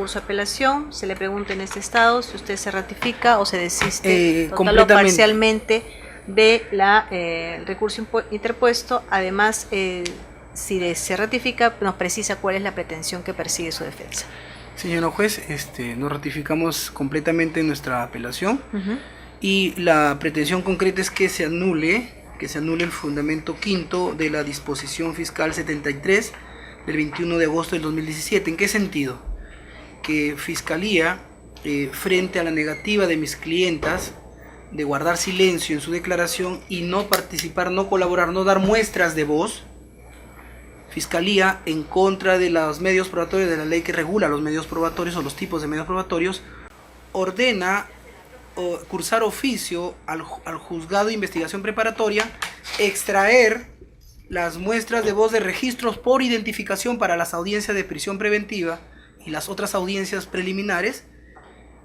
Curso de apelación, se le pregunta en este estado si usted se ratifica o se desiste total o Completamente. parcialmente de recurso interpuesto. Además, si se ratifica, nos precisa cuál es la pretensión que persigue su defensa. Señora juez, nos ratificamos completamente nuestra apelación. Uh-huh. Y la pretensión concreta es que se anule el fundamento quinto de la disposición fiscal 73 del 21 de agosto del 2017. ¿En qué sentido? Que Fiscalía, frente a la negativa de mis clientas de guardar silencio en su declaración y no participar, no colaborar, no dar muestras de voz, Fiscalía, en contra de los medios probatorios, de la ley que regula los medios probatorios o los tipos de medios probatorios, ordena cursar oficio al juzgado de investigación preparatoria, extraer las muestras de voz de registros por identificación para las audiencias de prisión preventiva y las otras audiencias preliminares,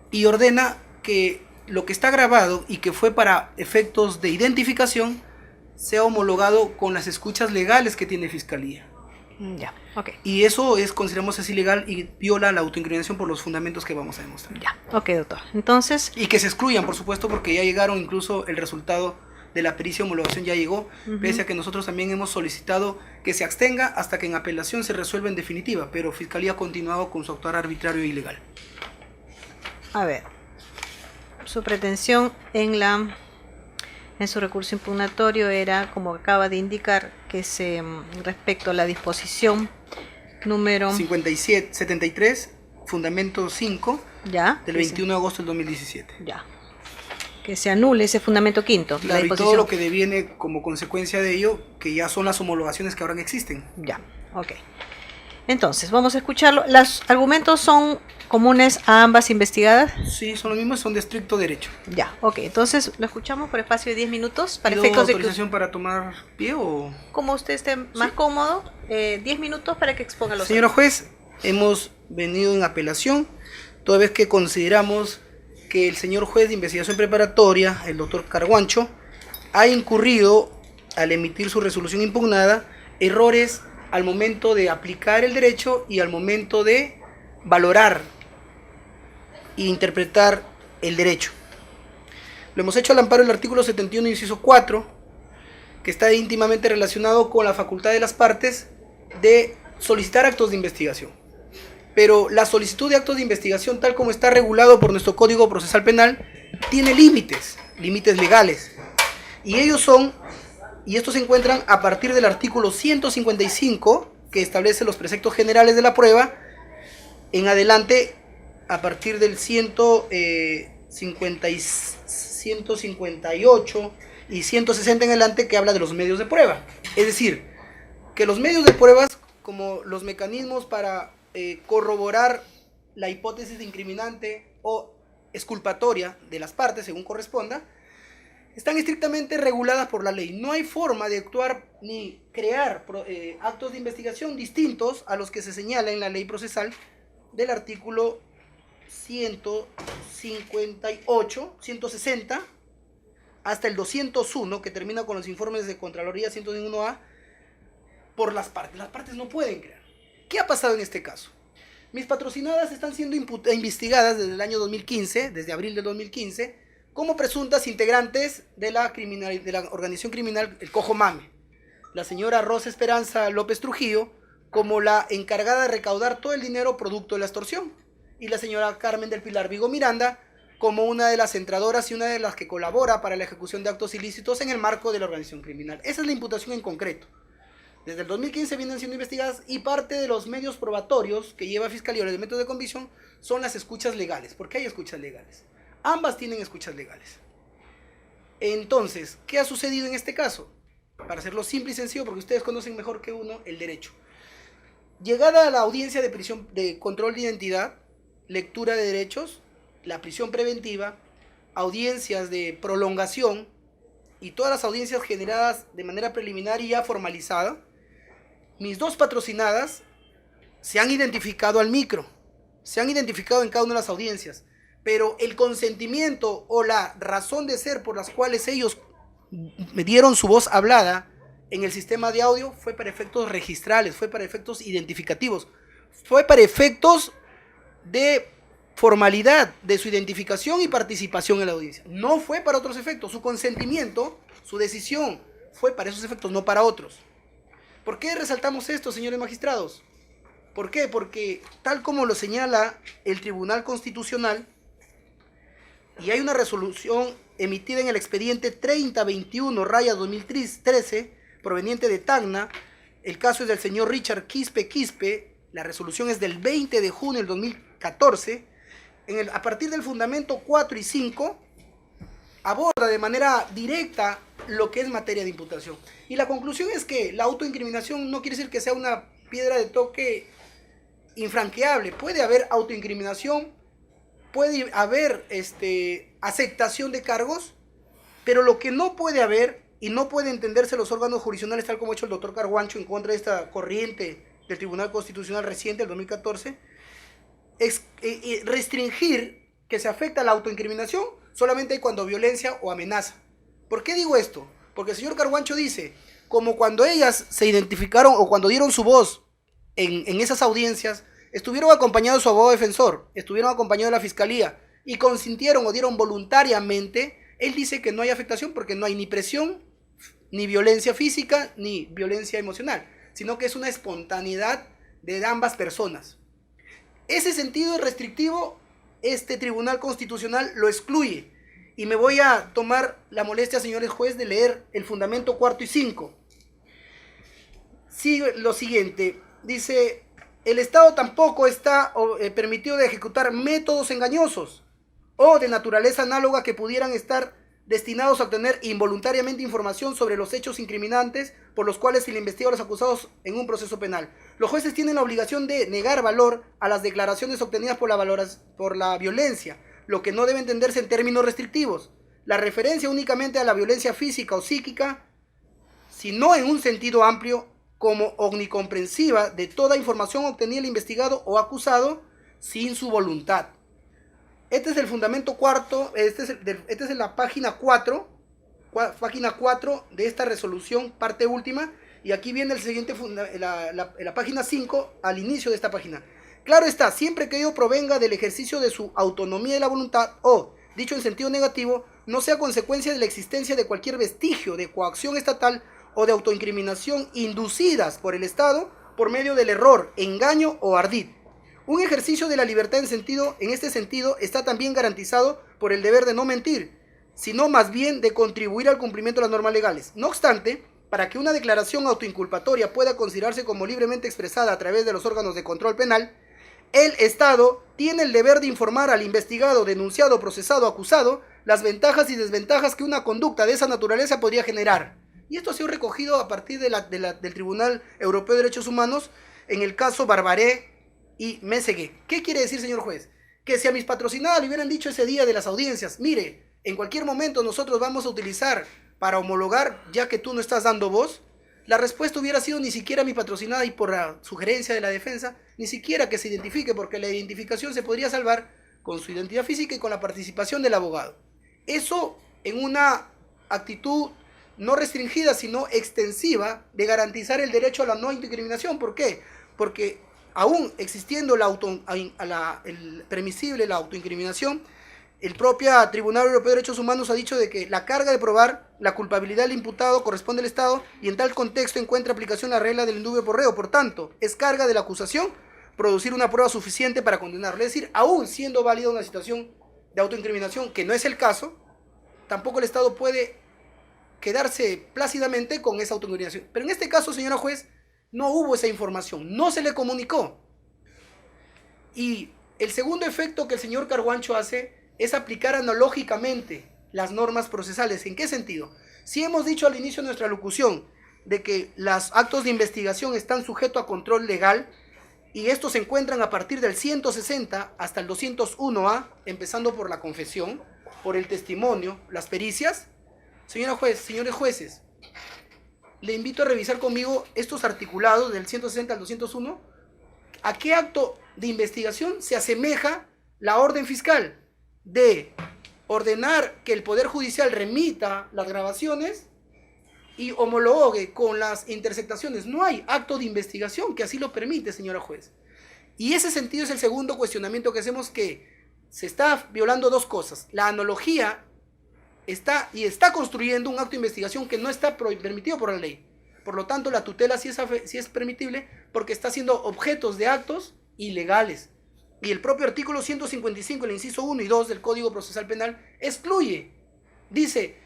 y ordena que lo que está grabado y que fue para efectos de identificación sea homologado con las escuchas legales que tiene Fiscalía. Ya, ok. Y eso consideramos es ilegal y viola la autoincriminación por los fundamentos que vamos a demostrar. Ya, ok, doctor. Entonces... Y que se excluyan, por supuesto, porque ya llegaron, incluso el resultado de la pericia de homologación ya llegó, pese a que nosotros también hemos solicitado que se abstenga hasta que en apelación se resuelva en definitiva, pero Fiscalía ha continuado con su actuar arbitrario e ilegal. A ver, su pretensión en su recurso impugnatorio era, como acaba de indicar, que respecto a la disposición número 73, fundamento 5, ya, del 21 de agosto del 2017. Ya. Que se anule ese fundamento quinto. Claro, la disposición. Y todo lo que deviene como consecuencia de ello, que ya son las homologaciones que ahora existen. Ya, ok. Entonces, vamos a escucharlo. ¿Los argumentos son comunes a ambas investigadas? Sí, son los mismos, son de estricto derecho. Ya, ok. Entonces, lo escuchamos por espacio de 10 minutos. Para efectos de autorización para tomar pie o... Como usted esté más cómodo, 10 minutos para que exponga los... Señora juez, hemos venido en apelación, toda vez que consideramos que el señor juez de investigación preparatoria, el doctor Carguancho, ha incurrido, al emitir su resolución impugnada, errores al momento de aplicar el derecho y al momento de valorar e interpretar el derecho. Lo hemos hecho al amparo del artículo 71, inciso 4, que está íntimamente relacionado con la facultad de las partes de solicitar actos de investigación. Pero la solicitud de actos de investigación, tal como está regulado por nuestro Código Procesal Penal, tiene límites legales. Y estos se encuentran a partir del artículo 155, que establece los preceptos generales de la prueba, en adelante, a partir del 158 y 160 en adelante, que habla de los medios de prueba. Es decir, que los medios de pruebas, como los mecanismos para corroborar la hipótesis incriminante o exculpatoria de las partes, según corresponda, están estrictamente reguladas por la ley. No hay forma de actuar ni crear actos de investigación distintos a los que se señala en la ley procesal del artículo 158, 160, hasta el 201, que termina con los informes de Contraloría 101A, por las partes. Las partes no pueden crear. ¿Qué ha pasado en este caso? Mis patrocinadas están siendo investigadas desde el año 2015, desde abril del 2015, como presuntas integrantes de la organización criminal El Cojo Mame. La señora Rosa Esperanza López Trujillo como la encargada de recaudar todo el dinero producto de la extorsión, y la señora Carmen del Pilar Vigo Miranda como una de las centradoras y una de las que colabora para la ejecución de actos ilícitos en el marco de la organización criminal. Esa es la imputación en concreto. Desde el 2015 vienen siendo investigadas, y parte de los medios probatorios que lleva Fiscalía o los métodos de convicción son las escuchas legales. ¿Por qué hay escuchas legales? Ambas tienen escuchas legales. Entonces, ¿qué ha sucedido en este caso? Para hacerlo simple y sencillo, porque ustedes conocen mejor que uno el derecho. Llegada a la audiencia de prisión de control de identidad, lectura de derechos, la prisión preventiva, audiencias de prolongación y todas las audiencias generadas de manera preliminar y ya formalizada, mis dos patrocinadas se han identificado al micro, se han identificado en cada una de las audiencias, pero el consentimiento o la razón de ser por las cuales ellos me dieron su voz hablada en el sistema de audio fue para efectos registrales, fue para efectos identificativos, fue para efectos de formalidad de su identificación y participación en la audiencia. No fue para otros efectos. Su consentimiento, su decisión, fue para esos efectos, no para otros. ¿Por qué resaltamos esto, señores magistrados? ¿Por qué? Porque tal como lo señala el Tribunal Constitucional, y hay una resolución emitida en el expediente 3021-2013, proveniente de Tacna, el caso es del señor Richard Quispe, la resolución es del 20 de junio del 2014, a partir del fundamento 4 y 5, aborda de manera directa lo que es materia de imputación. Y la conclusión es que la autoincriminación no quiere decir que sea una piedra de toque infranqueable. Puede haber autoincriminación, puede haber aceptación de cargos, pero lo que no puede haber y no puede entenderse los órganos jurisdiccionales, tal como ha hecho el doctor Carguancho en contra de esta corriente del Tribunal Constitucional reciente, del 2014, es restringir que se afecta la autoincriminación solamente cuando violencia o amenaza. ¿Por qué digo esto? Porque el señor Carguancho dice, como cuando ellas se identificaron o cuando dieron su voz en esas audiencias, estuvieron acompañados de su abogado defensor, estuvieron acompañados de la fiscalía y consintieron o dieron voluntariamente, él dice que no hay afectación porque no hay ni presión, ni violencia física, ni violencia emocional, sino que es una espontaneidad de ambas personas. Ese sentido restrictivo, este Tribunal Constitucional lo excluye. Y me voy a tomar la molestia, señores jueces, de leer el fundamento 4 y 5. Sigue lo siguiente, dice, el Estado tampoco está permitido de ejecutar métodos engañosos o de naturaleza análoga que pudieran estar destinados a obtener involuntariamente información sobre los hechos incriminantes por los cuales se le investiga a los acusados en un proceso penal. Los jueces tienen la obligación de negar valor a las declaraciones obtenidas por la violencia, lo que no debe entenderse en términos restrictivos. La referencia únicamente a la violencia física o psíquica, sino en un sentido amplio, como omnicomprensiva de toda información obtenida del investigado o acusado sin su voluntad. Este es el fundamento cuarto, este es la página 4 de esta resolución, parte última, y aquí viene el siguiente, la página 5, al inicio de esta página. Claro está, siempre que ello provenga del ejercicio de su autonomía de la voluntad o, dicho en sentido negativo, no sea consecuencia de la existencia de cualquier vestigio de coacción estatal o de autoincriminación inducidas por el Estado por medio del error, engaño o ardid. Un ejercicio de la libertad en este sentido está también garantizado por el deber de no mentir, sino más bien de contribuir al cumplimiento de las normas legales. No obstante, para que una declaración autoinculpatoria pueda considerarse como libremente expresada a través de los órganos de control penal, el Estado tiene el deber de informar al investigado, denunciado, procesado, acusado, las ventajas y desventajas que una conducta de esa naturaleza podría generar. Y esto ha sido recogido a partir del Tribunal Europeo de Derechos Humanos en el caso Barbaré y Mesegué. ¿Qué quiere decir, señor juez? Que si a mis patrocinadas le hubieran dicho ese día de las audiencias, mire, en cualquier momento nosotros vamos a utilizar para homologar, ya que tú no estás dando voz, la respuesta hubiera sido ni siquiera mi patrocinada, y por la sugerencia de la defensa, ni siquiera que se identifique, porque la identificación se podría salvar con su identidad física y con la participación del abogado. Eso en una actitud no restringida, sino extensiva, de garantizar el derecho a la no autoincriminación. ¿Por qué? Porque aún existiendo la autoincriminación, el propio Tribunal Europeo de Derechos Humanos ha dicho de que la carga de probar la culpabilidad del imputado corresponde al Estado y en tal contexto encuentra aplicación la regla del indubio por reo. Por tanto, es carga de la acusación producir una prueba suficiente para condenarlo. Es decir, aún siendo válida una situación de autoincriminación, que no es el caso, tampoco el Estado puede quedarse plácidamente con esa autoincriminación. Pero en este caso, señora juez, no hubo esa información, no se le comunicó. Y el segundo efecto que el señor Carguancho hace es aplicar analógicamente las normas procesales. ¿En qué sentido? Si hemos dicho al inicio de nuestra locución de que los actos de investigación están sujetos a control legal y estos se encuentran a partir del 160 hasta el 201A, empezando por la confesión, por el testimonio, las pericias. Señora juez, señores jueces, le invito a revisar conmigo estos articulados del 160 al 201. ¿A qué acto de investigación se asemeja la orden fiscal de ordenar que el Poder Judicial remita las grabaciones y homologue con las interceptaciones? No hay acto de investigación que así lo permite, señora juez. Y ese sentido es el segundo cuestionamiento que hacemos, que se está violando dos cosas. La analogía está construyendo un acto de investigación que no está permitido por la ley. Por lo tanto, la tutela sí es permitible porque está siendo objetos de actos ilegales. Y el propio artículo 155, el inciso 1 y 2 del Código Procesal Penal excluye. Dice,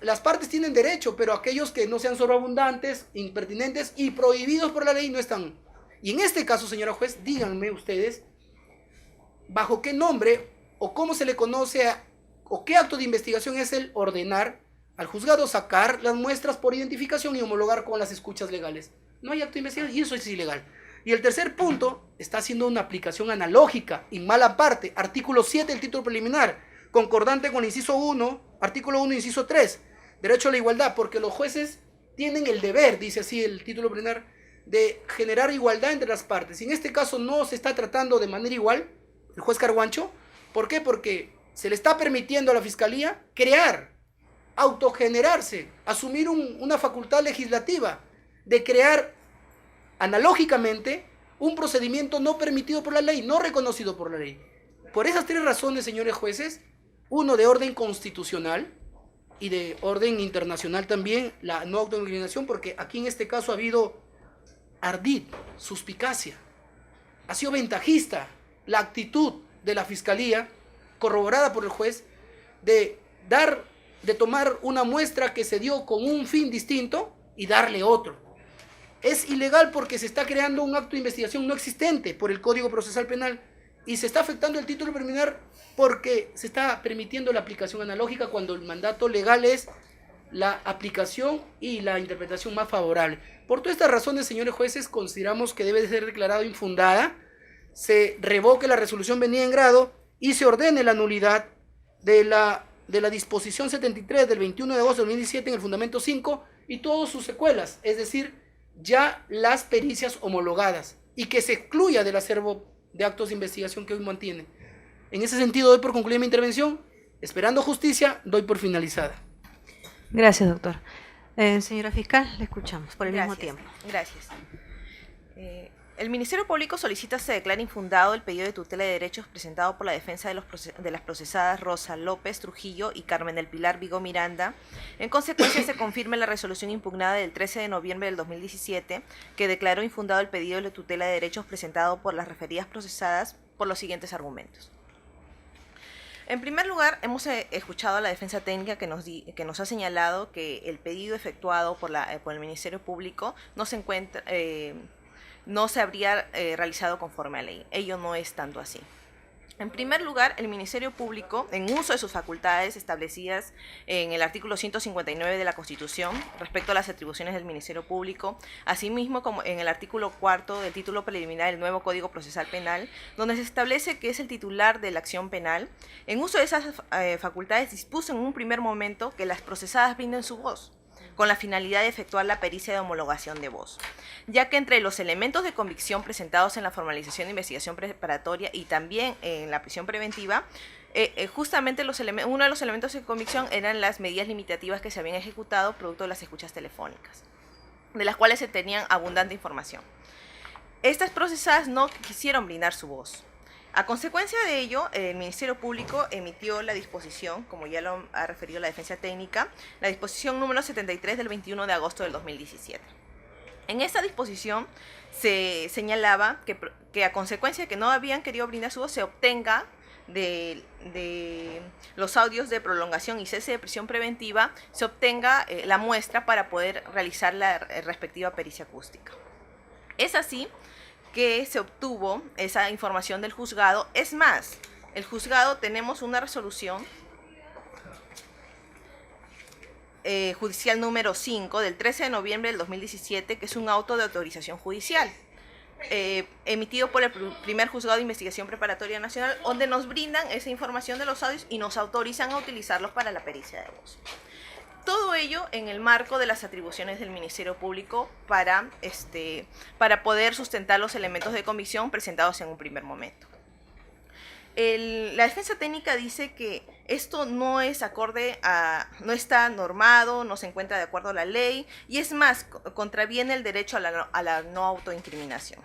las partes tienen derecho, pero aquellos que no sean sobreabundantes, impertinentes y prohibidos por la ley no están. Y en este caso, señora juez, díganme ustedes, ¿bajo qué nombre o cómo se le conoce o qué acto de investigación es el ordenar al juzgado sacar las muestras por identificación y homologar con las escuchas legales? No hay acto de investigación y eso es ilegal. Y el tercer punto está haciendo una aplicación analógica y mala parte. Artículo 7 del título preliminar, concordante con el inciso 1, artículo 1, inciso 3, derecho a la igualdad, porque los jueces tienen el deber, dice así el título preliminar, de generar igualdad entre las partes. Y en este caso no se está tratando de manera igual, el juez Carguancho. ¿Por qué? Porque se le está permitiendo a la Fiscalía crear, autogenerarse, asumir una facultad legislativa de crear analógicamente un procedimiento no permitido por la ley, no reconocido por la ley. Por esas tres razones, señores jueces, uno de orden constitucional y de orden internacional también, la no autoincriminación, porque aquí en este caso ha habido ardid, suspicacia, ha sido ventajista la actitud de la Fiscalía, corroborada por el juez, de tomar una muestra que se dio con un fin distinto y darle otro. Es ilegal porque se está creando un acto de investigación no existente por el Código Procesal Penal y se está afectando el título preliminar porque se está permitiendo la aplicación analógica cuando el mandato legal es la aplicación y la interpretación más favorable. Por todas estas razones, señores jueces, consideramos que debe ser declarado infundada, se revoque la resolución venida en grado y se ordene la nulidad de la disposición 73 del 21 de agosto de 2017 en el fundamento 5 y todas sus secuelas, es decir, ya las pericias homologadas, y que se excluya del acervo de actos de investigación que hoy mantiene. En ese sentido, doy por concluida mi intervención. Esperando justicia, doy por finalizada. Gracias, doctor. Señora fiscal, le escuchamos por el mismo tiempo. Gracias. El Ministerio Público solicita se declare infundado el pedido de tutela de derechos presentado por la defensa de las procesadas Rosa López Trujillo y Carmen del Pilar Vigo Miranda. En consecuencia, se confirme la resolución impugnada del 13 de noviembre del 2017 que declaró infundado el pedido de tutela de derechos presentado por las referidas procesadas por los siguientes argumentos. En primer lugar, hemos escuchado a la defensa técnica que nos ha señalado que el pedido efectuado por el Ministerio Público no se habría realizado conforme a ley. Ello no es tanto así. En primer lugar, el Ministerio Público, en uso de sus facultades establecidas en el artículo 159 de la Constitución, respecto a las atribuciones del Ministerio Público, asimismo como en el artículo 4 del título preliminar del nuevo Código Procesal Penal, donde se establece que es el titular de la acción penal, en uso de esas facultades dispuso en un primer momento que las procesadas brinden su voz, con la finalidad de efectuar la pericia de homologación de voz, ya que entre los elementos de convicción presentados en la formalización de investigación preparatoria y también en la prisión preventiva, justamente uno de los elementos de convicción eran las medidas limitativas que se habían ejecutado producto de las escuchas telefónicas, de las cuales se tenían abundante información. Estas procesadas no quisieron brindar su voz. A consecuencia de ello, el Ministerio Público emitió la disposición, como ya lo ha referido la defensa técnica, la disposición número 73 del 21 de agosto del 2017. En esta disposición se señalaba que a consecuencia de que no habían querido brindar su voz, se obtenga de los audios de prolongación y cese de prisión preventiva, se obtenga la muestra para poder realizar la respectiva pericia acústica. Es así que se obtuvo esa información del juzgado. Es más, el juzgado, tenemos una resolución judicial número 5 del 13 de noviembre del 2017, que es un auto de autorización judicial, emitido por el primer juzgado de investigación preparatoria nacional, donde nos brindan esa información de los audios y nos autorizan a utilizarlos para la pericia de voz. Todo ello en el marco de las atribuciones del Ministerio Público para poder sustentar los elementos de convicción presentados en un primer momento. La defensa técnica dice que esto no es no está normado, no se encuentra de acuerdo a la ley y es más, contraviene el derecho a la no autoincriminación.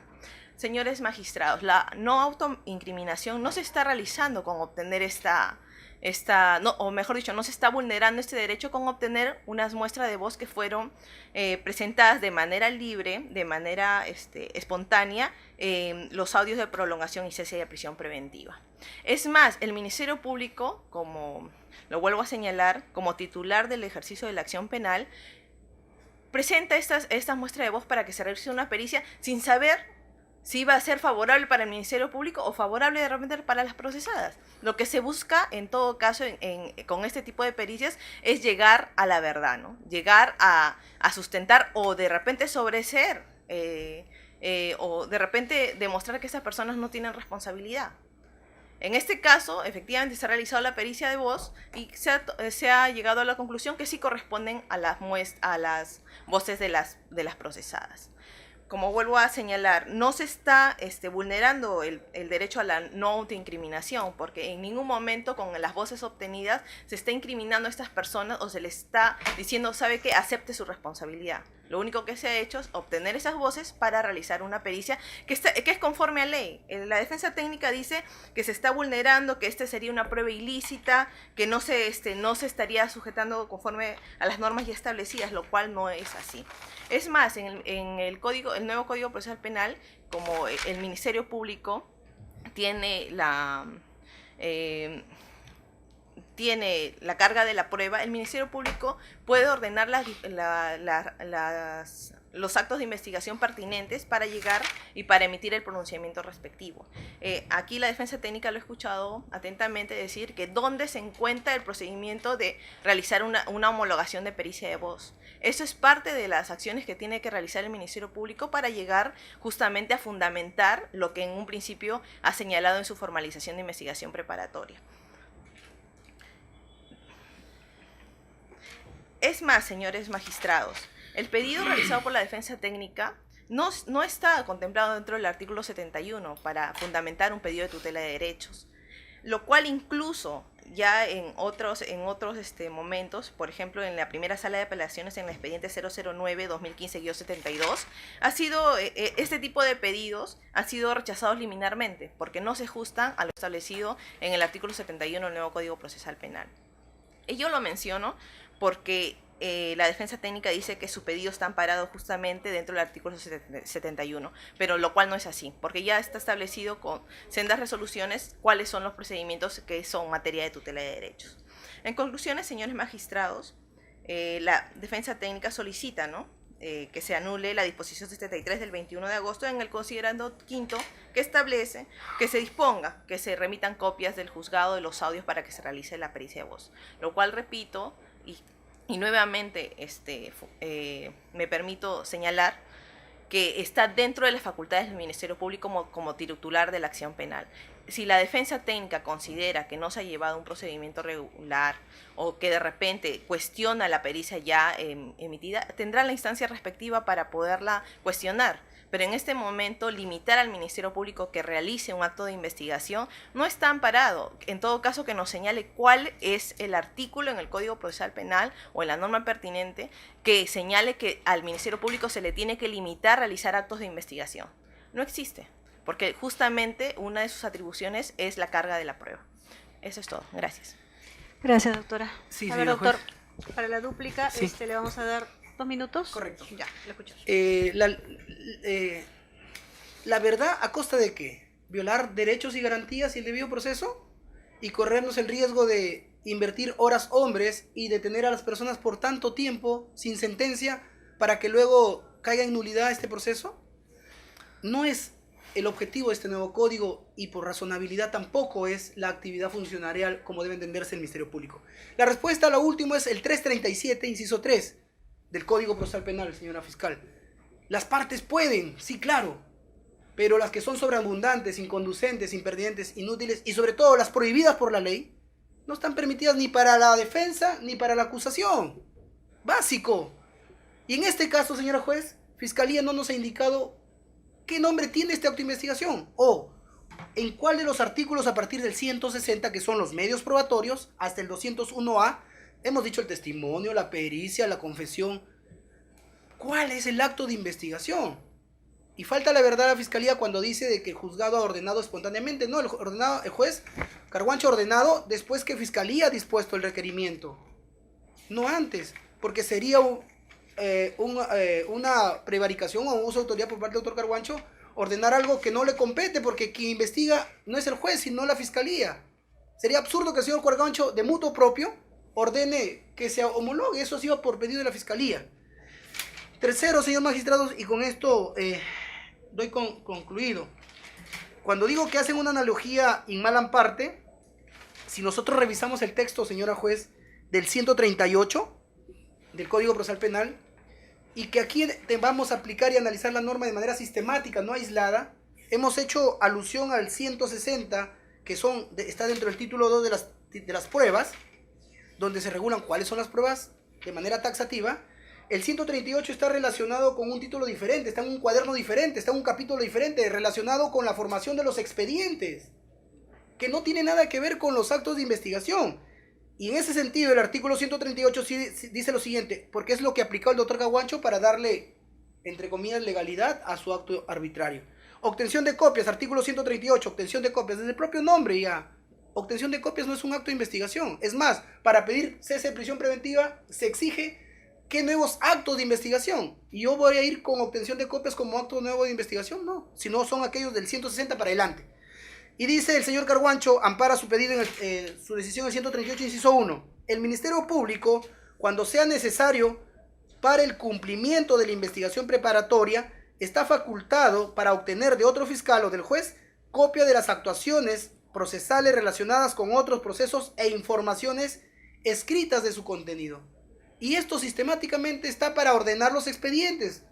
Señores magistrados, la no autoincriminación no se está realizando con obtener o mejor dicho, no se está vulnerando este derecho con obtener unas muestras de voz que fueron presentadas de manera libre, de manera espontánea, los audios de prolongación y cese de prisión preventiva. Es más, el Ministerio Público, como lo vuelvo a señalar, como titular del ejercicio de la acción penal, presenta estas muestras de voz para que se realice una pericia sin saber si va a ser favorable para el Ministerio Público o favorable de repente para las procesadas. Lo que se busca en todo caso con este tipo de pericias es llegar a la verdad, ¿no? Llegar a sustentar o de repente sobreser o de repente demostrar que esas personas no tienen responsabilidad. En este caso, efectivamente, se ha realizado la pericia de voz y se ha llegado a la conclusión que sí corresponden a las voces de las procesadas. Como vuelvo a señalar, no se está vulnerando el derecho a la no autoincriminación, porque en ningún momento con las voces obtenidas se está incriminando a estas personas o se les está diciendo, ¿sabe qué? Acepte su responsabilidad. Lo único que se ha hecho es obtener esas voces para realizar una pericia que es conforme a ley. La defensa técnica dice que se está vulnerando, que sería una prueba ilícita, que no se estaría sujetando conforme a las normas ya establecidas, lo cual no es así. Es más, en el nuevo Código Procesal Penal, como el Ministerio Público tiene la carga de la prueba, el Ministerio Público puede ordenar los actos de investigación pertinentes para llegar y para emitir el pronunciamiento respectivo. Aquí la defensa técnica lo he escuchado atentamente decir que dónde se encuentra el procedimiento de realizar una homologación de pericia de voz. Eso es parte de las acciones que tiene que realizar el Ministerio Público para llegar justamente a fundamentar lo que en un principio ha señalado en su formalización de investigación preparatoria. Es más, señores magistrados, el pedido realizado por la defensa técnica no está contemplado dentro del artículo 71 para fundamentar un pedido de tutela de derechos, lo cual incluso ya en otros momentos, por ejemplo en la primera sala de apelaciones en el expediente 009-2015-72, este tipo de pedidos han sido rechazados liminarmente porque no se ajustan a lo establecido en el artículo 71 del nuevo Código Procesal Penal. Y yo lo menciono porque la defensa técnica dice que su pedido está amparado justamente dentro del artículo 71, pero lo cual no es así, porque ya está establecido con sendas resoluciones cuáles son los procedimientos que son materia de tutela de derechos. En conclusiones, señores magistrados, la defensa técnica solicita, ¿no?, que se anule la disposición 73 del 21 de agosto en el considerando quinto que establece que se disponga que se remitan copias del juzgado de los audios para que se realice la pericia de voz, lo cual repito y nuevamente me permito señalar que está dentro de las facultades del Ministerio Público como titular de la acción penal. Si la defensa técnica considera que no se ha llevado un procedimiento regular o que de repente cuestiona la pericia ya emitida, tendrá la instancia respectiva para poderla cuestionar. Pero en este momento limitar al Ministerio Público que realice un acto de investigación no está amparado. En todo caso, que nos señale cuál es el artículo en el Código Procesal Penal o en la norma pertinente que señale que al Ministerio Público se le tiene que limitar a realizar actos de investigación. No existe, porque justamente una de sus atribuciones es la carga de la prueba. Eso es todo. Gracias. Gracias, doctora. Sí, a ver, señor doctor, juez. para la dúplica Sí. le vamos a dar 2 minutos. Correcto. Ya, lo escuchamos. La verdad, ¿a costa de qué? ¿Violar derechos y garantías y el debido proceso? ¿Y corrernos el riesgo de invertir horas hombres y detener a las personas por tanto tiempo sin sentencia para que luego caiga en nulidad este proceso? No es el objetivo de este nuevo código y por razonabilidad tampoco es la actividad funcionarial como debe entenderse el Ministerio Público. La respuesta a lo último es el 337, inciso 3 del Código Procesal Penal, señora fiscal. Las partes pueden, sí, claro, pero las que son sobreabundantes, inconducentes, impertinentes, inútiles y sobre todo las prohibidas por la ley, no están permitidas ni para la defensa ni para la acusación. Básico. Y en este caso, señora juez, Fiscalía no nos ha indicado qué nombre tiene este acto de investigación o en cuál de los artículos a partir del 160, que son los medios probatorios, hasta el 201A, hemos dicho el testimonio, la pericia, la confesión. ¿Cuál es el acto de investigación? Y falta la verdad a la fiscalía cuando dice de que el juzgado ha ordenado espontáneamente. No, el juez Carguancho ha ordenado después que fiscalía ha dispuesto el requerimiento. No antes, porque sería una prevaricación o un uso de autoridad por parte del doctor Carguancho ordenar algo que no le compete, porque quien investiga no es el juez, sino la fiscalía. Sería absurdo que el señor Carguancho, de mutuo propio, ordene que se homologue. Eso ha sido por pedido de la fiscalía. Tercero, señor magistrado, y con esto doy concluido. Cuando digo que hacen una analogía in malam parte, si nosotros revisamos el texto, señora juez, del 138 del Código Procesal Penal, y que aquí vamos a aplicar y analizar la norma de manera sistemática, no aislada, hemos hecho alusión al 160, que está dentro del título 2 de las pruebas, donde se regulan cuáles son las pruebas de manera taxativa. El 138 está relacionado con un título diferente, está en un cuaderno diferente, está en un capítulo diferente, relacionado con la formación de los expedientes, que no tiene nada que ver con los actos de investigación. Y en ese sentido, el artículo 138 sí dice lo siguiente, porque es lo que aplicó el doctor Carguancho para darle, entre comillas, legalidad a su acto arbitrario. Obtención de copias, artículo 138, obtención de copias, desde el propio nombre ya. Obtención de copias no es un acto de investigación. Es más, para pedir cese de prisión preventiva se exige ¿qué nuevos actos de investigación? ¿Y yo voy a ir con obtención de copias como acto nuevo de investigación? No, sino son aquellos del 160 para adelante. Y dice el señor Carguancho, ampara su pedido en su decisión el 138, inciso 1. El Ministerio Público, cuando sea necesario para el cumplimiento de la investigación preparatoria, está facultado para obtener de otro fiscal o del juez copia de las actuaciones procesales relacionadas con otros procesos e informaciones escritas de su contenido. Y esto sistemáticamente está para ordenar los expedientes.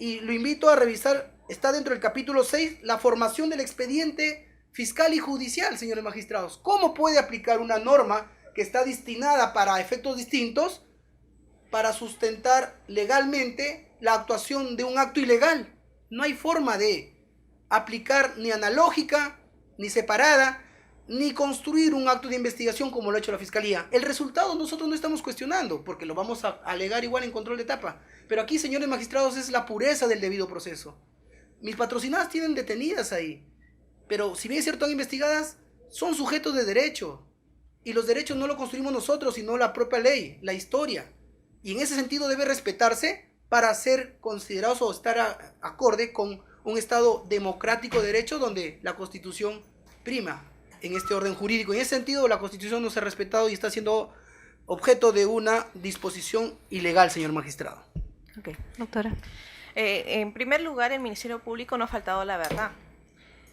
Y lo invito a revisar, está dentro del capítulo 6, la formación del expediente fiscal y judicial, señores magistrados. ¿Cómo puede aplicar una norma que está destinada para efectos distintos para sustentar legalmente la actuación de un acto ilegal? No hay forma de aplicar ni analógica, ni separada, ni construir un acto de investigación como lo ha hecho la Fiscalía. El resultado nosotros no estamos cuestionando, porque lo vamos a alegar igual en control de etapa. Pero aquí, señores magistrados, es la pureza del debido proceso. Mis patrocinadas tienen detenidas ahí, pero si bien es cierto, han investigadas, son sujetos de derecho. Y los derechos no los construimos nosotros, sino la propia ley, la historia. Y en ese sentido debe respetarse para ser considerados o estar acorde con un Estado democrático de derecho donde la Constitución prima en este orden jurídico. En ese sentido, la Constitución no se ha respetado y está siendo objeto de una disposición ilegal, señor magistrado. Ok, doctora. En primer lugar, el Ministerio Público no ha faltado la verdad.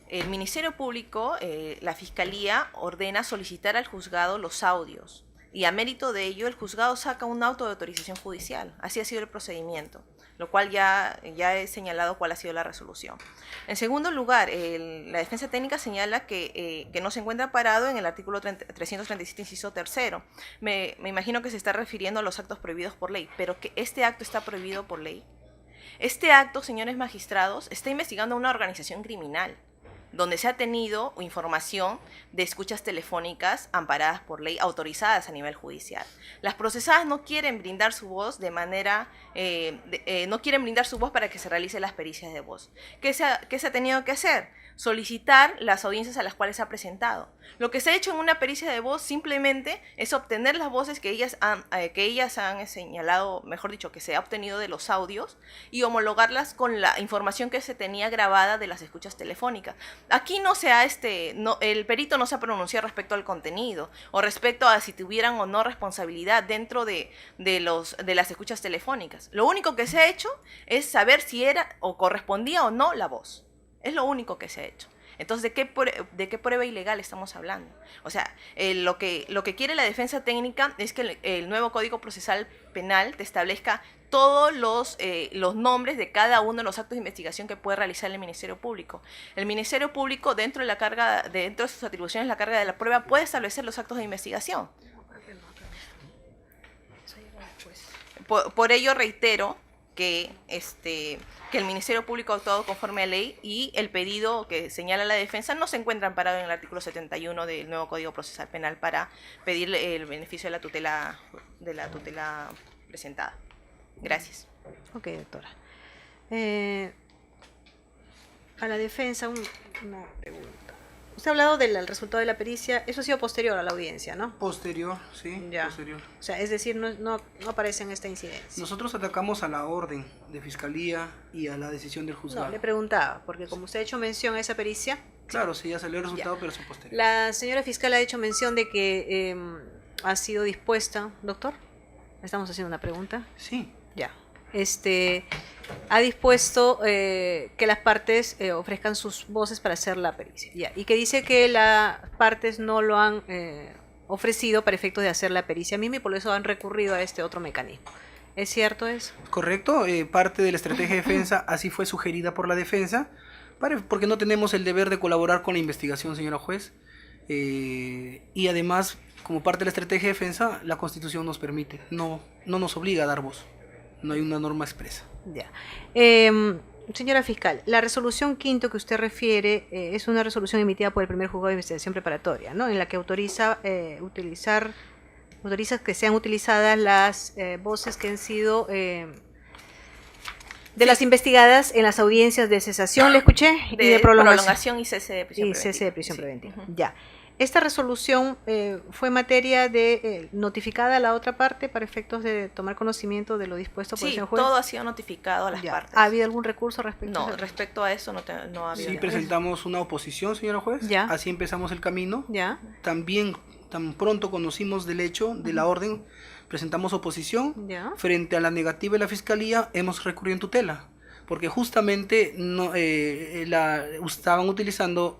El Ministerio Público, la Fiscalía, ordena solicitar al juzgado los audios. Y a mérito de ello, el juzgado saca un auto de autorización judicial. Así ha sido el procedimiento, lo cual ya he señalado cuál ha sido la resolución. En segundo lugar, la defensa técnica señala que no se encuentra parado en el artículo 337, inciso tercero. Me imagino que se está refiriendo a los actos prohibidos por ley, pero que este acto está prohibido por ley. Este acto, señores magistrados, está investigando a una organización criminal, donde se ha tenido información de escuchas telefónicas amparadas por ley, autorizadas a nivel judicial. Las procesadas no quieren brindar su voz de manera, no quieren brindar su voz para que se realicen las pericias de voz. ¿Qué se ha tenido que hacer? Solicitar las audiencias a las cuales se ha presentado. Lo que se ha hecho en una pericia de voz simplemente es obtener las voces que ellas han señalado, mejor dicho, que se ha obtenido de los audios y homologarlas con la información que se tenía grabada de las escuchas telefónicas. Aquí el perito no se ha pronunciado respecto al contenido o respecto a si tuvieran o no responsabilidad dentro de las escuchas telefónicas. Lo único que se ha hecho es saber si era o correspondía o no la voz. Es lo único que se ha hecho. Entonces, ¿de qué prueba ilegal estamos hablando? O sea, lo que quiere la defensa técnica es que el nuevo Código Procesal Penal te establezca todos los nombres de cada uno de los actos de investigación que puede realizar el Ministerio Público. El Ministerio Público, dentro de sus atribuciones, la carga de la prueba, puede establecer los actos de investigación. Por ello reitero que el Ministerio Público ha actuado conforme a ley y el pedido que señala la defensa no se encuentra amparado en el artículo 71 del nuevo Código Procesal Penal para pedir el beneficio de la tutela presentada. Gracias. Ok, doctora. A la defensa, una pregunta. Usted ha hablado del resultado de la pericia, eso ha sido posterior a la audiencia, ¿no? Posterior, sí, Ya. posterior. O sea, es decir, no aparece en esta incidencia. Nosotros atacamos a la orden de fiscalía y a la decisión del juzgado. No, le preguntaba, porque como usted ha hecho mención a esa pericia, Claro, sí, ya salió el resultado, pero son posteriores. la señora fiscal ha hecho mención de que ha sido dispuesta, doctor, estamos haciendo una pregunta, Sí, ya, ha dispuesto que las partes ofrezcan sus voces para hacer la pericia, ya, y que dice que las partes no lo han ofrecido para efectos de hacer la pericia misma y por eso han recurrido a este otro mecanismo. ¿Es cierto eso? correcto. Parte de la estrategia de defensa así fue sugerida por la defensa, porque no tenemos el deber de colaborar con la investigación, señora juez. Y además, como parte de la estrategia de defensa, la Constitución nos permite, no nos obliga a dar voz. No hay una norma expresa. Ya. Señora fiscal, la resolución quinto que usted refiere es una resolución emitida por el primer juzgado de investigación preparatoria, ¿no? En la que autoriza que sean utilizadas las voces que han sido de las investigadas en las audiencias de cesación, le escuché, y de prolongación y cese de prisión y preventiva. cese de prisión Sí. preventiva. Ujú. Ya. Esta resolución fue materia de notificada a la otra parte para efectos de tomar conocimiento de lo dispuesto por el Sí, señor juez. todo ha sido notificado a las Ya. partes. ¿Ha habido algún recurso respecto a No, eso? respecto a eso no ha habido Sí, nada. presentamos una oposición, señora juez. Ya. Así empezamos el camino. Ya. También, tan pronto conocimos del hecho, de la orden, presentamos oposición. Ya. Frente a la negativa de la fiscalía, hemos recurrido en tutela. Porque justamente estaban utilizando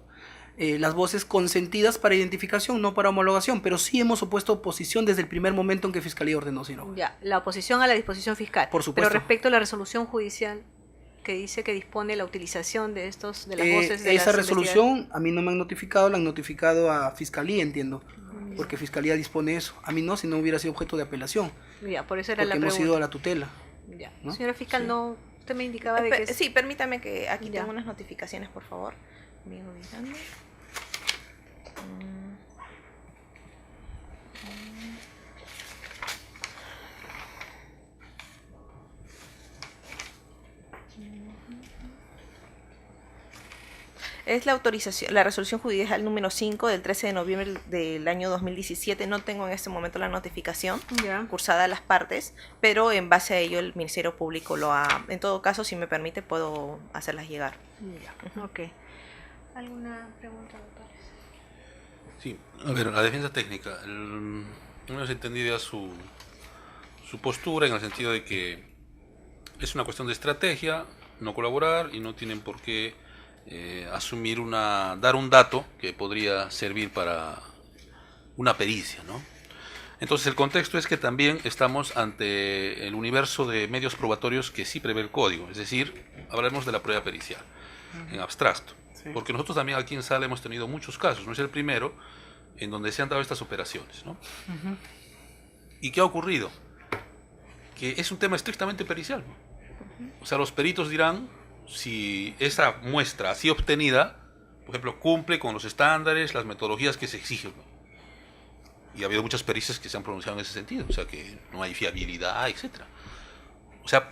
las voces consentidas para identificación, no para homologación. Pero sí hemos opuesto oposición desde el primer momento en que fiscalía ordenó, señora juez. Ya, la oposición a la disposición fiscal. Por supuesto. Pero respecto a la resolución judicial que dice que dispone la utilización de las voces de Esa las resolución a mí no me han notificado, la han notificado a fiscalía, entiendo. Porque fiscalía dispone eso. A mí no, si no hubiera sido objeto de apelación. Ya, por eso era Porque la hemos pregunta. ido a la tutela. Ya. ¿no? Señora fiscal, Sí. no, usted me indicaba de que Sí, permítame que aquí Ya. tengo unas notificaciones, por favor. Bien ubicando. Es la autorización, la resolución judicial número 5 del 13 de noviembre del año 2017. No tengo en este momento la notificación ya. cursada a las partes, pero en base a ello el Ministerio Público lo ha... En todo caso, si me permite, puedo hacerlas llegar. Ya. Ok. ¿Alguna pregunta, doctores? Sí, a ver, la defensa técnica. Hemos entendido ya su postura en el sentido de que es una cuestión de estrategia, no colaborar y no tienen por qué dar un dato que podría servir para una pericia, ¿no? Entonces el contexto es que también estamos ante el universo de medios probatorios que sí prevé el código, es decir, hablaremos de la prueba pericial en abstracto. Sí. Porque nosotros también aquí en Sala hemos tenido muchos casos, no es el primero, en donde se han dado estas operaciones, ¿no? ¿Y qué ha ocurrido? Que es un tema estrictamente pericial, ¿no? O sea, los peritos dirán si esa muestra así obtenida, por ejemplo, cumple con los estándares, las metodologías que se exigen, ¿no? Y ha habido muchas pericias que se han pronunciado en ese sentido, o sea, que no hay fiabilidad, etc. O sea,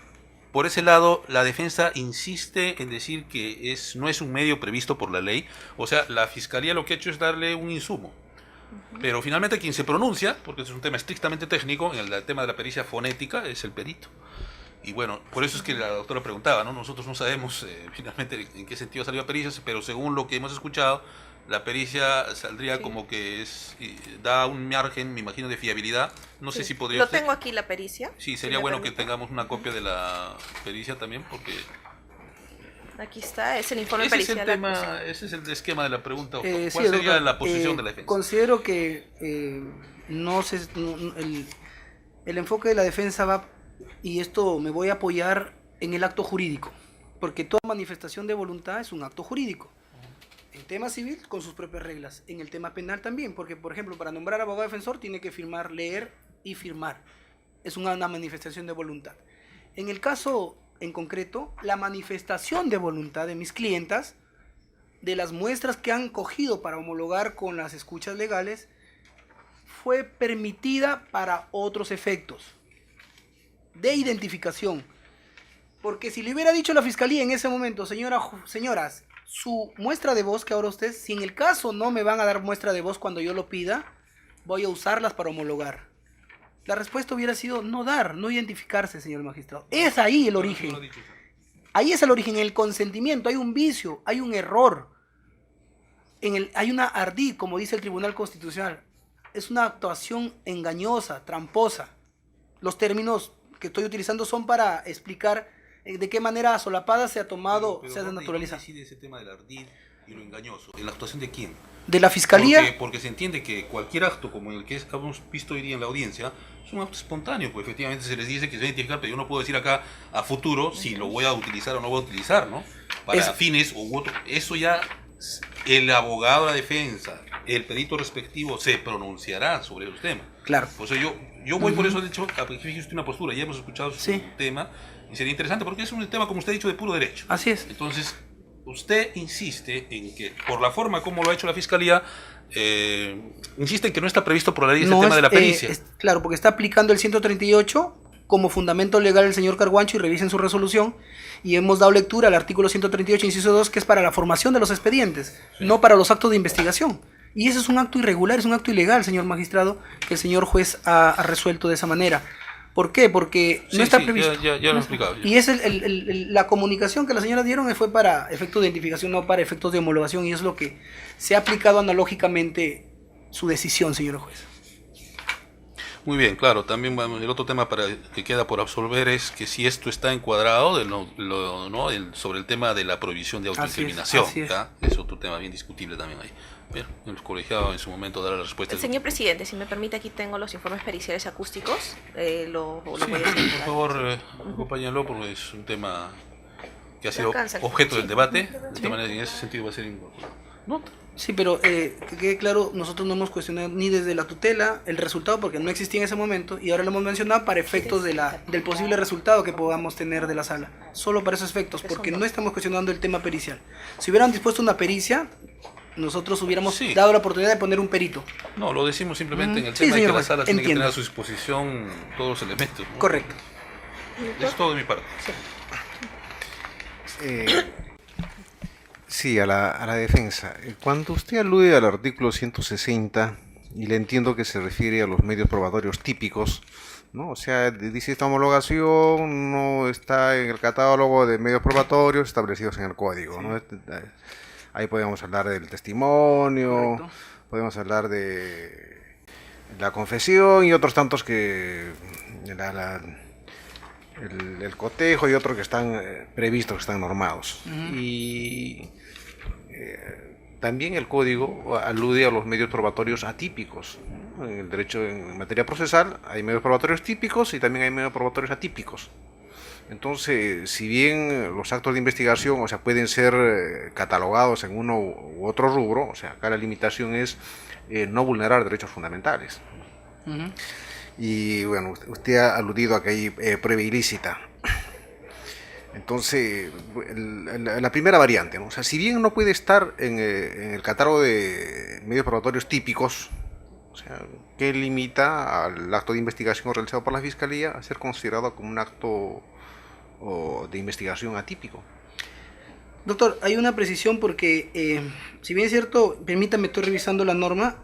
por ese lado, la defensa insiste en decir que no es un medio previsto por la ley. O sea, la fiscalía lo que ha hecho es darle un insumo. Pero finalmente quien se pronuncia, porque es un tema estrictamente técnico, en el tema de la pericia fonética, es el perito. Y bueno, por eso es que la doctora preguntaba, ¿no? Nosotros no sabemos finalmente en qué sentido salió la pericia, pero según lo que hemos escuchado, la pericia saldría como que da un margen, me imagino, de fiabilidad. No sé si podría Lo ser. tengo aquí la pericia. Sí, si sería me bueno que permite. tengamos una copia de la pericia también, porque Aquí está, es el informe ese es pericial. el tema, ese es el esquema de la pregunta. ¿Cuál Sí, sería doctor, la posición de la defensa? Considero que el enfoque de la defensa va, y esto me voy a apoyar en el acto jurídico, porque toda manifestación de voluntad es un acto jurídico. En tema civil, con sus propias reglas. En el tema penal también, porque, por ejemplo, para nombrar abogado defensor tiene que firmar, leer y firmar. Es una manifestación de voluntad. En el caso en concreto, la manifestación de voluntad de mis clientas, de las muestras que han cogido para homologar con las escuchas legales, fue permitida para otros efectos de identificación. Porque si le hubiera dicho la fiscalía en ese momento, señoras, su muestra de voz que ahora usted, si en el caso no me van a dar muestra de voz cuando yo lo pida, voy a usarlas para homologar. La respuesta hubiera sido no dar, no identificarse, señor magistrado. Es ahí el origen. Ahí es el origen, el consentimiento. Hay un vicio, hay un error. Hay una ardid, como dice el Tribunal Constitucional. Es una actuación engañosa, tramposa. Los términos que estoy utilizando son para explicar de qué manera solapada se ha tomado, se ha desnaturalizado. ¿Dónde decide ese tema del ardid y lo engañoso? ¿En la actuación de quién? De la Fiscalía. Porque se entiende que cualquier acto como el que hemos visto hoy día en la audiencia es un acto espontáneo, pues efectivamente se les dice que se va a identificar, pero yo no puedo decir acá a futuro si lo voy a utilizar o no voy a utilizar, ¿no? Para fines u otro. Eso ya el abogado de la defensa, el perito respectivo se pronunciará sobre los temas. Claro. Por eso yo voy por eso, de hecho, a que fije usted una postura, ya hemos escuchado su tema y sería interesante porque es un tema, como usted ha dicho, de puro derecho. Así es. Entonces, usted insiste en que, por la forma como lo ha hecho la Fiscalía, insiste en que no está previsto por la ley tema de la pericia. Claro, porque está aplicando el 138 como fundamento legal el señor Carguancho y revisen su resolución. Y hemos dado lectura al artículo 138, inciso 2, que es para la formación de los expedientes, no para los actos de investigación. Y ese es un acto irregular, es un acto ilegal, señor magistrado, que el señor juez ha resuelto de esa manera. ¿Por qué? Porque no está previsto. Ya lo he explicado. Y es la comunicación que la señora dieron fue para efectos de identificación, no para efectos de homologación, y es lo que se ha aplicado analógicamente su decisión, señor juez. Muy bien, claro. También el otro tema que queda por absolver es que si esto está encuadrado sobre el tema de la prohibición de autoincriminación. Así es. ¿Ya? Es otro tema bien discutible también ahí. Bien, el colegiado en su momento dará la respuesta. Señor presidente, si me permite, aquí tengo los informes periciales acústicos. Lo voy a Por hacer. favor, acompáñenlo porque es un tema que ha sido alcanza. objeto del debate. De Sí. esta manera, en ese sentido va a ser incorporado. ¿No? Sí, pero que quede claro, nosotros no hemos cuestionado ni desde la tutela el resultado porque no existía en ese momento y ahora lo hemos mencionado para efectos del posible resultado que podamos tener de la sala. Solo para esos efectos, porque no estamos cuestionando el tema pericial. Si hubieran dispuesto una pericia, nosotros hubiéramos dado la oportunidad de poner un perito. No, lo decimos simplemente en el Sí, tema de que señor la juez, sala tiene que entiendo. tener a su disposición todos los elementos, ¿no? Correcto. Es todo de mi parte. Sí, a la defensa. Cuando usted alude al artículo 160, y le entiendo que se refiere a los medios probatorios típicos, ¿no? O sea, dice esta homologación no está en el catálogo de medios probatorios establecidos en el código, ¿no? Ahí podemos hablar del testimonio, Correcto. podemos hablar de la confesión y otros tantos que el cotejo y otros que están previstos, que están normados. Y también el código alude a los medios probatorios atípicos, ¿no? En el derecho, en materia procesal, hay medios probatorios típicos y también hay medios probatorios atípicos. Entonces, si bien los actos de investigación, o sea, pueden ser catalogados en uno u otro rubro, o sea, acá la limitación es no vulnerar derechos fundamentales. Y bueno, usted ha aludido a que hay prueba ilícita. Entonces, la primera variante, ¿no? O sea, si bien no puede estar en el catálogo de medios probatorios típicos, o sea, ¿qué limita al acto de investigación realizado por la Fiscalía a ser considerado como un acto de investigación atípico? Doctor, hay una precisión porque, si bien es cierto, permítame, estoy revisando la norma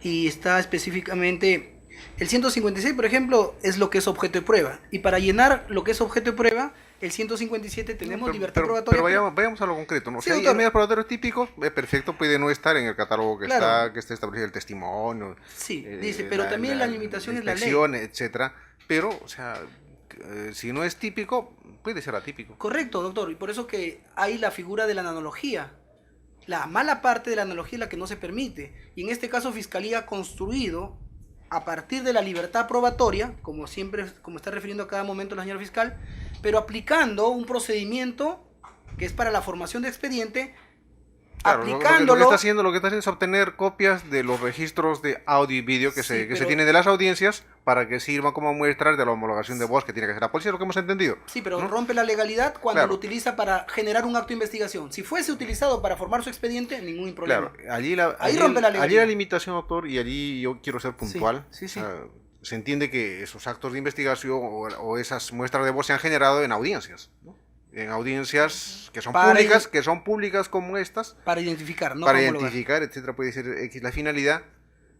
y está específicamente... El 156, por ejemplo, es lo que es objeto de prueba. Y para llenar lo que es objeto de prueba, el 157 tenemos libertad probatoria. Pero vayamos a lo concreto, ¿no? Sí, o sea, hay doctor. medios probatorios típicos, perfecto, puede no estar en el catálogo que Claro. está establecido el testimonio. Sí, dice, pero también la limitación es la ley. inspección, etcétera. Pero, o sea, si no es típico, puede ser atípico. Correcto, doctor. Y por eso que hay la figura de la analogía. La mala parte de la analogía es la que no se permite. Y en este caso, Fiscalía ha construido, a partir de la libertad probatoria, como siempre, como está refiriendo a cada momento la señora fiscal, pero aplicando un procedimiento que es para la formación de expediente, Claro, lo que aplicándolo... está haciendo es obtener copias de los registros de audio y vídeo que se pero- tienen de las audiencias para que sirvan como muestras de la homologación de voz que tiene que hacer la policía, es lo que hemos entendido. Sí, pero ¿no? rompe la legalidad cuando Claro. lo utiliza para generar un acto de investigación. Si fuese utilizado para formar su expediente, ningún problema. Claro, Ahí rompe la allí legalidad. la limitación, doctor, y allí yo quiero ser puntual. Sí. O sea, se entiende que esos actos de investigación o esas muestras de voz se han generado en audiencias, ¿no? en audiencias que son Para públicas como estas, Para identificar, ¿no? para Homologar. identificar, etcétera, puede ser X la finalidad.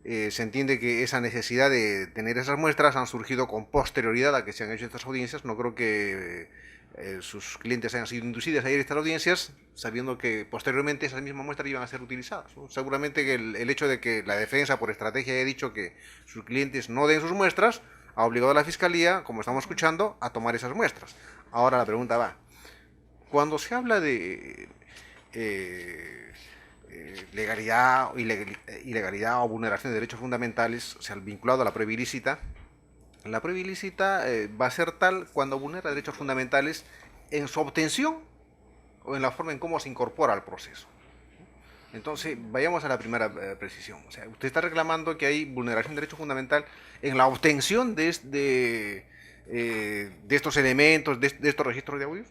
Se entiende que esa necesidad de tener esas muestras han surgido con posterioridad a que se han hecho estas audiencias. No creo que sus clientes hayan sido inducidos a ir a estas audiencias sabiendo que posteriormente esas mismas muestras iban a ser utilizadas, ¿no? Seguramente que el hecho de que la defensa por estrategia haya dicho que sus clientes no den sus muestras ha obligado a la Fiscalía, como estamos escuchando, a tomar esas muestras. Ahora la pregunta va, cuando se habla de legalidad o ilegalidad o vulneración de derechos fundamentales, o sea, vinculado a la prueba ilícita, la prueba ilícita va a ser tal cuando vulnera derechos fundamentales en su obtención o en la forma en cómo se incorpora al proceso. Entonces, vayamos a la primera precisión. O sea, usted está reclamando que hay vulneración de derecho fundamental en la obtención de estos elementos, de estos registros de audios.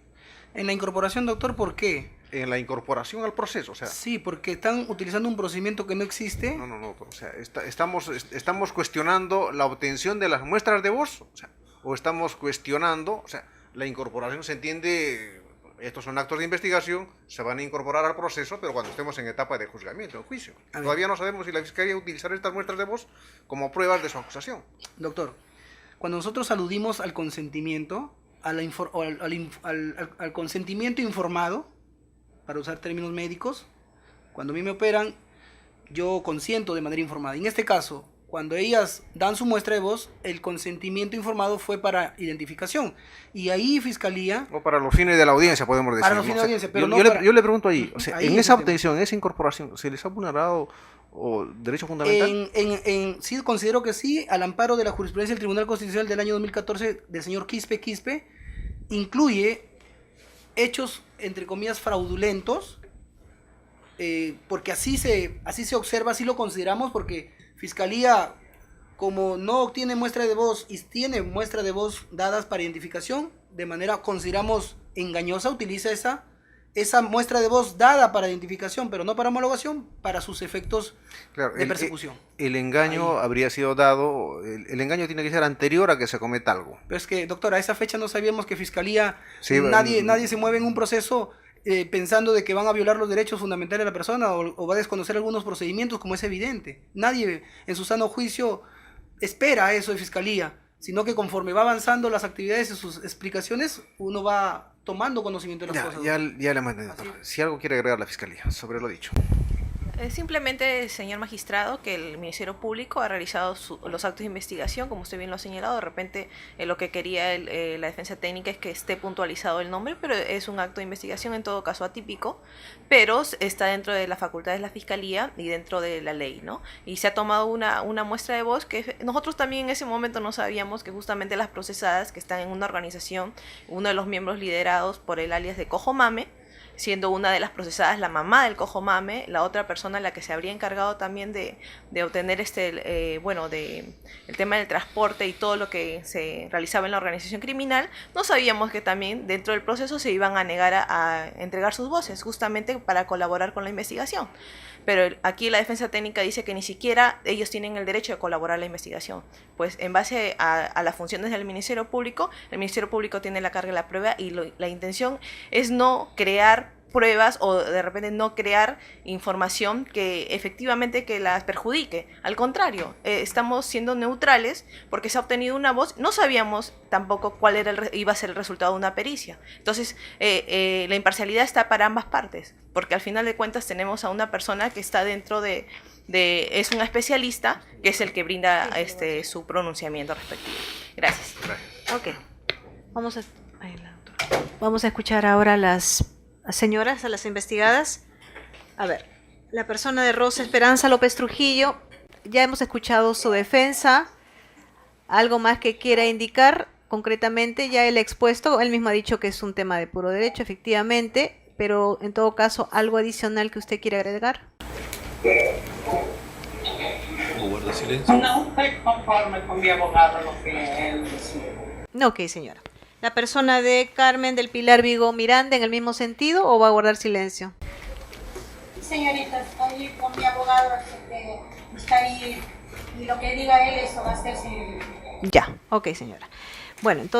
En la incorporación, doctor, ¿por qué? En la incorporación al proceso, o sea. Sí, porque están utilizando un procedimiento que no existe. No, o sea, estamos cuestionando la obtención de las muestras de voz, o estamos cuestionando, o sea, la incorporación se entiende, estos son actos de investigación, se van a incorporar al proceso, pero cuando estemos en etapa de juzgamiento, en juicio. Todavía no sabemos si la Fiscalía utilizará estas muestras de voz como pruebas de su acusación. Doctor, cuando nosotros aludimos al consentimiento, al consentimiento informado, para usar términos médicos, cuando a mí me operan, yo consiento de manera informada. En este caso, cuando ellas dan su muestra de voz, el consentimiento informado fue para identificación. Y ahí Fiscalía... O para los fines de la audiencia, podemos decir. Para los fines de la audiencia, pero yo le pregunto ahí, o sea, ahí en esa obtención, en esa incorporación, ¿se les ha vulnerado derecho fundamental? Sí, considero que sí, al amparo de la jurisprudencia del Tribunal Constitucional del año 2014 del señor Quispe, incluye hechos, entre comillas, fraudulentos, porque así se observa, así lo consideramos, porque Fiscalía, como no obtiene muestra de voz y tiene muestra de voz dadas para identificación, de manera, consideramos, engañosa, utiliza esa muestra de voz dada para identificación, pero no para homologación, para sus efectos de persecución. El engaño habría sido dado, el engaño tiene que ser anterior a que se cometa algo. Pero es que, doctor, a esa fecha no sabíamos que Fiscalía, Sí, nadie se mueve en un proceso pensando de que van a violar los derechos fundamentales de la persona o va a desconocer algunos procedimientos, como es evidente. Nadie en su sano juicio espera eso de Fiscalía, sino que conforme va avanzando las actividades y sus explicaciones, uno va tomando conocimiento de las cosas. Ya le mandé. Si algo quiere agregar la Fiscalía sobre lo dicho. Simplemente, señor magistrado, que el Ministerio Público ha realizado los actos de investigación, como usted bien lo ha señalado. De repente lo que quería la defensa técnica es que esté puntualizado el nombre, pero es un acto de investigación en todo caso atípico, pero está dentro de las facultades de la Fiscalía y dentro de la ley, ¿no? Y se ha tomado una muestra de voz que nosotros también en ese momento no sabíamos que justamente las procesadas que están en una organización, uno de los miembros liderados por el alias de Cojo Mame, siendo una de las procesadas la mamá del Cojo Mame, la otra persona la que se habría encargado también de obtener el tema del transporte y todo lo que se realizaba en la organización criminal. No sabíamos que también dentro del proceso se iban a negar a entregar sus voces, justamente para colaborar con la investigación. Pero aquí la defensa técnica dice que ni siquiera ellos tienen el derecho de colaborar en la investigación. Pues en base a las funciones del Ministerio Público, el Ministerio Público tiene la carga de la prueba y la intención es no crear pruebas o de repente no crear información que efectivamente que las perjudique. Al contrario, estamos siendo neutrales porque se ha obtenido una voz. No sabíamos tampoco cuál iba a ser el resultado de una pericia. Entonces, la imparcialidad está para ambas partes, porque al final de cuentas tenemos a una persona que está dentro es un especialista, que es el que brinda su pronunciamiento respectivo. Gracias. Ok. Vamos a escuchar ahora a las señoras, a las investigadas. A ver, la persona de Rosa Esperanza López Trujillo, ya hemos escuchado su defensa. ¿Algo más que quiera indicar concretamente? Ya él ha expuesto, él mismo ha dicho que es un tema de puro derecho, efectivamente, pero en todo caso, ¿algo adicional que usted quiera agregar? Guarda silencio. No estoy conforme con mi abogado lo que él decía. Ok, señora. ¿La persona de Carmen del Pilar Vigo Miranda en el mismo sentido o va a guardar silencio? Señorita, estoy con mi abogado, está ahí y lo que diga él, eso va a ser sin... Ya, ok, señora. Bueno, entonces...